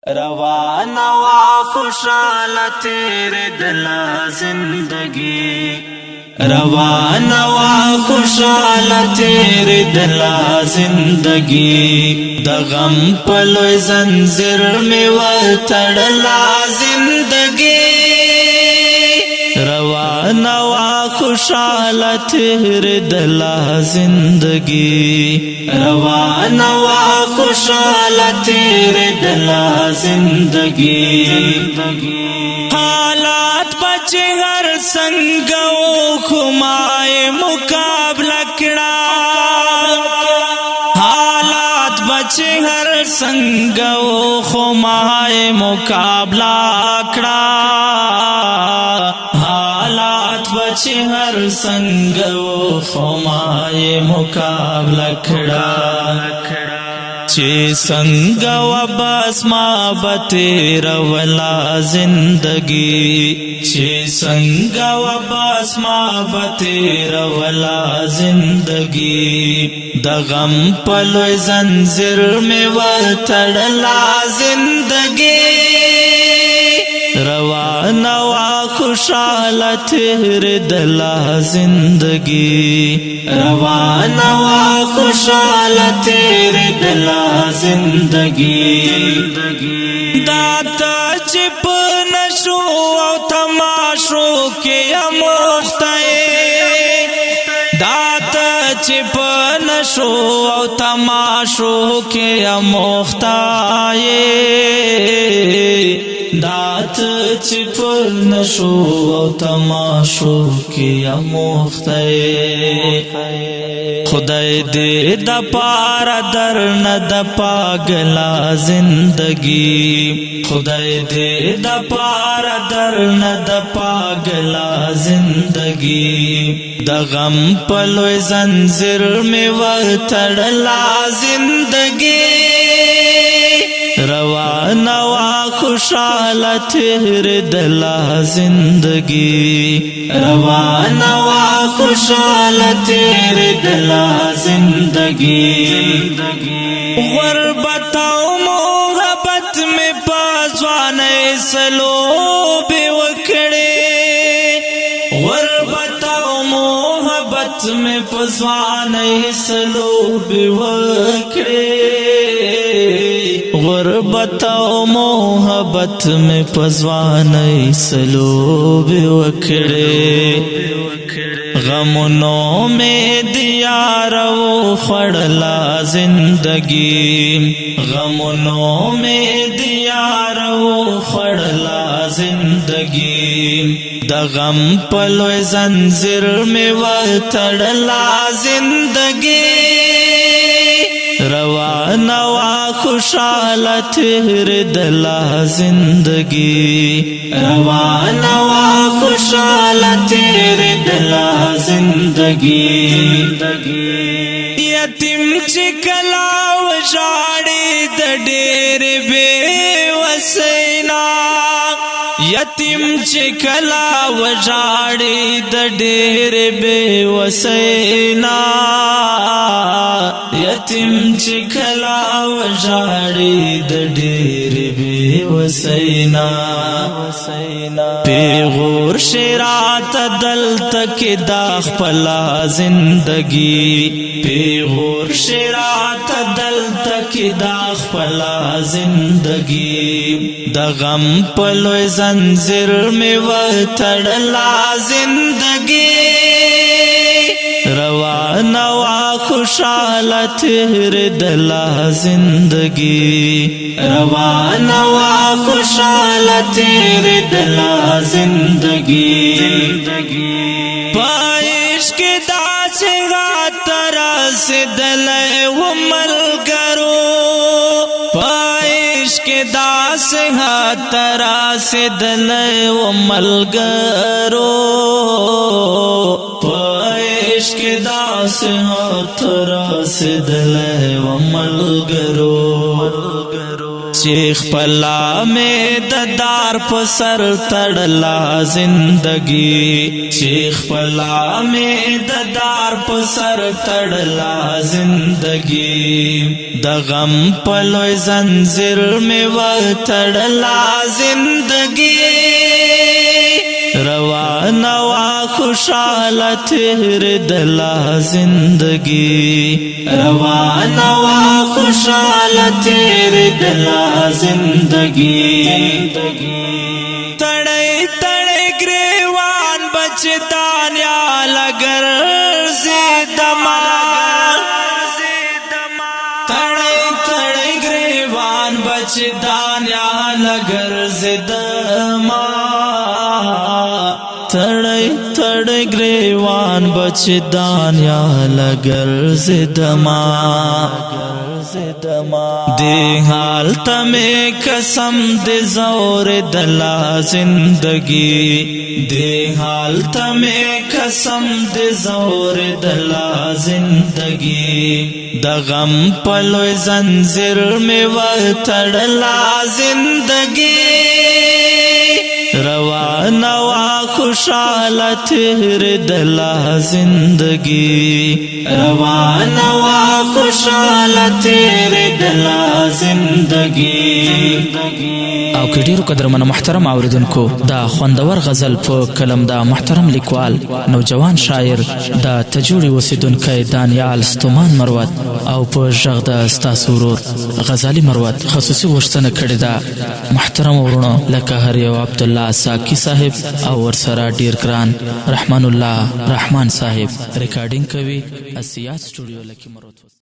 रवाना वा खुशाल तेरे दिला जिंदगी, रवाना वा खुशाल तेरे दिला जिंदगी। द गम पलो जंजीर में वतड़ला जिंदगी, रवाना वा खुशाल तेरे दिला जिंदगी, रवाना वा खुशाल तेरे दिला जिंदगी। हालात बचे हर संगो खुमाए मुकाबला किड़ा, हालात बचे हर संगो खुमाए मुकाबला किड़ा, हालात बचे हर संगो खुमाए मुकाबला किड़ा। चे संगवा बस माँ बतेरा वला जिंदगी, चे संगवा बस माँ बतेरा वला जिंदगी। द गम पलो जंजीर में वतड़ला जिंदगी, रवाना वा खुशाल तेरे दिला जिंदगी, रवाना वा खुशाल तेरे दिला जिंदगी। दाता चिप नशो तमाशो के अमुख्ताए, दाता चिप नशो तमाशो के अमुख्ताए, दात चिप नशो तमाशो के अमुख्ताए। खुदाई दे द पारा दर न द पागला जिंदगी, खुदाई दे द पारा दर न द पागला जिंदगी। द गम पलो जंजीर में वतड़ला जिंदगी, रवाना वा खुशाल तेरे दिला जिंदगी, रवाना वा खुशाल तेरे दिला जिंदगी। गुरबताओ मोहब्बत में पाज़वाने सलो बेवकड़े, गुरबताओ मोहब्बत में पाज़वाने सलो बेवकड़े, गुरबताओ मोहब्बत में पज़वाने सलो बेवकड़े। गमनों में दिया रो खड़ला जिंदगी, गमनों में दिया रो खड़ला जिंदगी। द गम पलो जंजीर में वतड़ला जिंदगी, रवाना वा खुशाल तेरे दिला जिंदगी, रवाना वा खुशाल तेरे दिला जिंदगी। यतीम चिकलाव जाड़ी द डेरे बेवसैना, यतीम चिकलाव जाड़ी द डेरे बेवसैना, यतीम चिकलाव जाड़ी द डेरे बेवसैना। पेगोर शेरात दल तक दाख पला जिंदगी, पेगोर शेरात दल तक दाख पला जिंदगी। द गम पलो जंजीर में वतड़ला जिंदगी, रवाना वा खुशाल तेरे दिला जिंदगी, रवाना वा खुशाल तेरे दिला जिंदगी। पाइश के दास गातरा से दले वो मल करो, पाइश के दास गातरा से दले वो मल करो, के दास हाथरा से दले वमल गरो। चेख पला में ददार पसर तड़ला जिंदगी, चेख पला में ददार पसर तड़ला जिंदगी। د غم پلوی زنجیر میں وتړلا زندگی روان وا خوشاله تیر دلا زندگی روان وا خوشاله تیر دلا زندگی تڑے تڑے گریوان بچتان یا لگر زیدما تڑے تڑے گریوان بچتان یا لگر زیدما تڑے تڑے گریوان بچتان یا لگر زیدما دے حال تمہیں قسم دے زور دلا زندگی دے حال تمہیں قسم دے زور دلا زندگی د غم پلوی زنجیر میں وتړلا زندگی روان وا خوشاله تیر دلا زندگی روان وا خوشاله تیر دلا زندگی او که ډیرو قدرمنو محترم اوریدونکو دا خوندور غزل په کلم دا محترم لیکوال نوجوان شاعر دا تجوړي اوسیدونکی دانیال ستومان مروت او په غږ د ستاسو ورور غزالي مروت خصوصي غوښتنه کړې ده محترم ورونو لکه هر یو عبدالله ساکی صاحب او ورسره ډیر ګران رحمان الله رحمان صاحب ریکارډینګ کوي اسیات سټوډیو لکی مروت